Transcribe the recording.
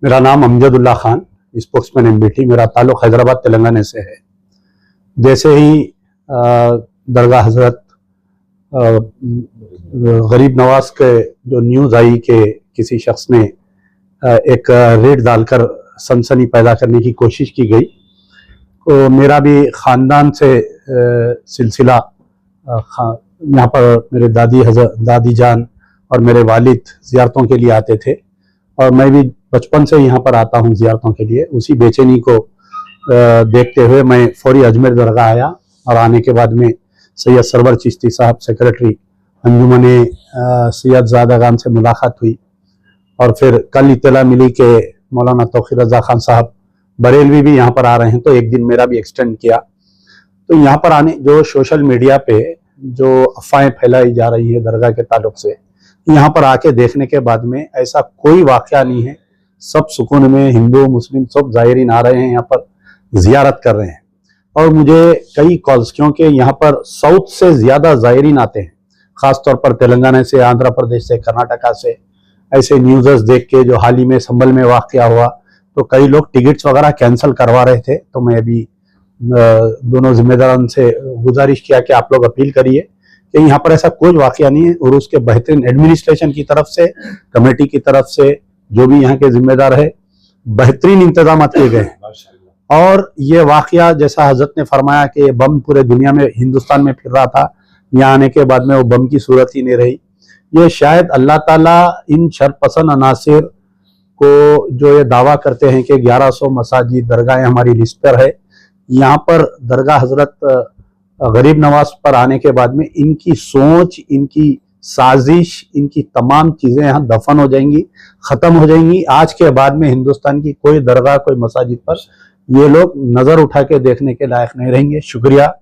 मेरा नाम Amjadullah Khan, spokesman MBT. मेरा ताल्लुक हैदराबाद तेलंगाना से है। जैसे ही दरगाह हजरत गरीब नवाज के जो न्यूज़ आई कि किसी शख्स ने एक रेड डालकर सनसनी पैदा करने की कोशिश की गई, तो मेरा भी ख़ानदान से सिलसिला यहाँ पर मेरे दादी जान और मेरे वालिद ज़ियारतों के लिए आते थे और मैं भी बचपन से यहाँ पर आता हूँ ज़ियारतों के लिए। उसी बेचैनी को देखते हुए मैं फौरी अजमेर दरगाह आया और आने के बाद में सैयद सरवर चिश्ती साहब सेक्रेटरी अंजुमने सैयद ज़ादागान से मुलाकात हुई और फिर कल इत्तला मिली कि मौलाना तौक़ीर रज़ा खान साहब बरेलवी भी यहाँ पर आ रहे हैं, तो एक दिन मेरा भी एक्सटेंड किया। तो यहाँ पर आने जो सोशल मीडिया पे जो अफवाहें फैलाई जा रही है दरगाह के ताल्लुक से, यहाँ पर आके देखने के बाद में ऐसा कोई वाक़या नहीं है। सब सुकून में हिंदू मुस्लिम सब ज़ायरीन आ रहे हैं, यहाँ पर ज़ियारत कर रहे हैं। और मुझे कई कॉल्स, क्योंकि यहाँ पर साउथ से ज़्यादा ज़ायरीन आते हैं, ख़ास तौर पर तेलंगाना से, आंध्र प्रदेश से, कर्नाटका से। ऐसे न्यूज़ देख के जो हाल ही में संभल में वाक़या हुआ, तो कई लोग टिकट्स वगैरह कैंसिल करवा रहे थे। तो मैं अभी दोनों जिम्मेदारों से गुजारिश किया कि आप लोग अपील करिए कि यहाँ पर ऐसा कोई वाक़या नहीं है और उसके बेहतरीन एडमिनिस्ट्रेशन की तरफ से, कमेटी की तरफ से, जो भी यहाँ के जिम्मेदार है, बेहतरीन इंतजाम किए गए हैं। और ये वाक़या जैसा हजरत ने फरमाया कि बम पूरे दुनिया में, हिंदुस्तान में फिर रहा था, यहाँ आने के बाद में वो बम की सूरत ही नहीं रही। ये शायद अल्लाह ताला इन शरपसंद अनासिर को जो ये दावा करते हैं कि 1100 मसाजिद दरगाहें हमारी लिस्ट पर है, यहाँ पर दरगाह हजरत गरीब नवाज पर आने के बाद में इनकी सोच, इनकी साजिश, इनकी तमाम चीज़ें यहाँ दफन हो जाएंगी, ख़त्म हो जाएंगी। आज के बाद में हिंदुस्तान की कोई दरगाह, कोई मसाजिद पर ये लोग नज़र उठा के देखने के लायक नहीं रहेंगे। शुक्रिया।